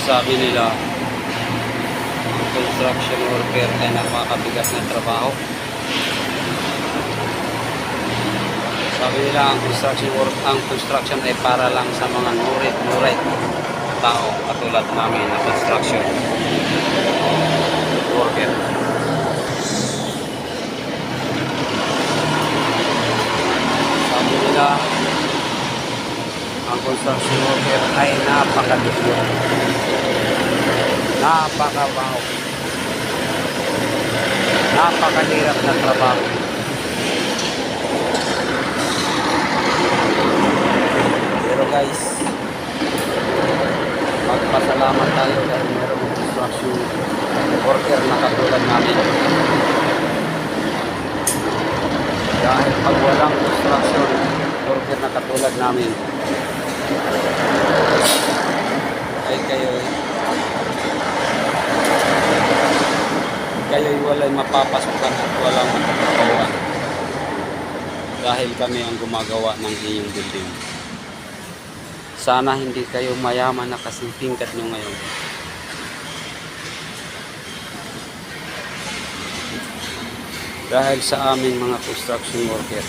Sabi nila, ang construction worker ay napakabigat na trabaho. Sabi nila, ang construction ay para lang sa mga nurit tao katulad namin na construction worker. Sabi nila, ang construction worker ay napakabigat, napakabaho, napakahirap na trabaho. Pero guys, magpasalamat tayo dahil mayroong construction worker na katulad namin. Dahil pag walang construction worker na katulad namin, ay kayo'y walay mapapasukan at walang matatrabahuan dahil kami ang gumagawa ng inyong building. Sana hindi kayo mayaman na kasing tingkat nyo ngayon. Dahil sa aming mga construction worker,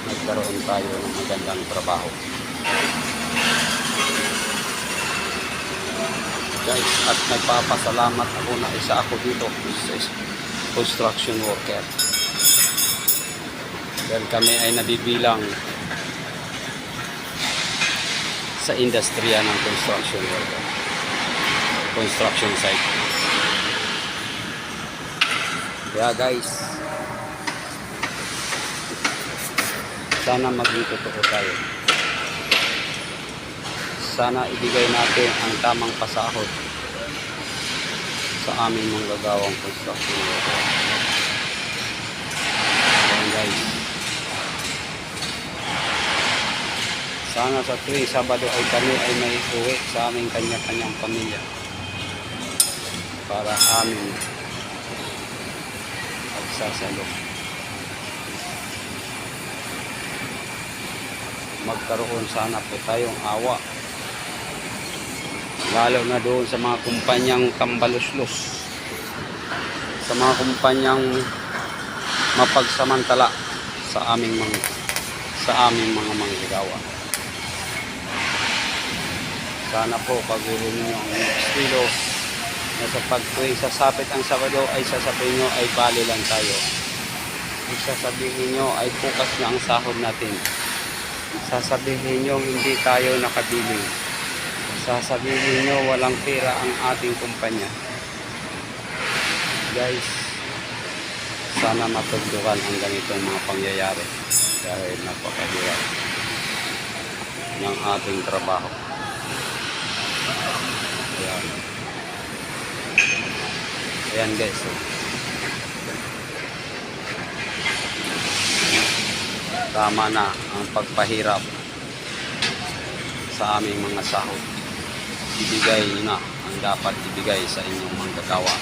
nagkaroon tayo ng magandang trabaho. Guys, at nagpapasalamat ako na isa ako dito sa construction worker. Dahil kami ay nabibilang sa industriya ng construction worker, construction site. Kaya guys, sana maging totoo tayo. Sana ibigay natin ang tamang pasahod sa aming manggagawang construction worker. Ayan guys, sana sa tuwing Sabado ay kami ay may uwi sa aming kanya-kanyang pamilya para aming pagsasalo. Magkaroon sana po tayong awa, lalo na doon sa mga kumpanyang tambaluslos, sa mga kumpanyang mapagsamantala sa aming mga manggagawa. Sana po pagurin niyo ang estilo na sa pagtuwing sasapit ang Sabado ay sasabihin nyo ay bali lang tayo. Sasabihin nyo ay bukas na ang sahod natin. Sasabihin nyo hindi tayo nakabili. Sasabihin nyo walang pera ang ating kumpanya. Guys, sana matugdukan ang ganitong mga pangyayari dahil napakahirap ng ating trabaho. Ayan guys, tama na ang pagpahirap sa aming mga sahod. Ibigay na ang dapat ibigay sa inyong manggagawa.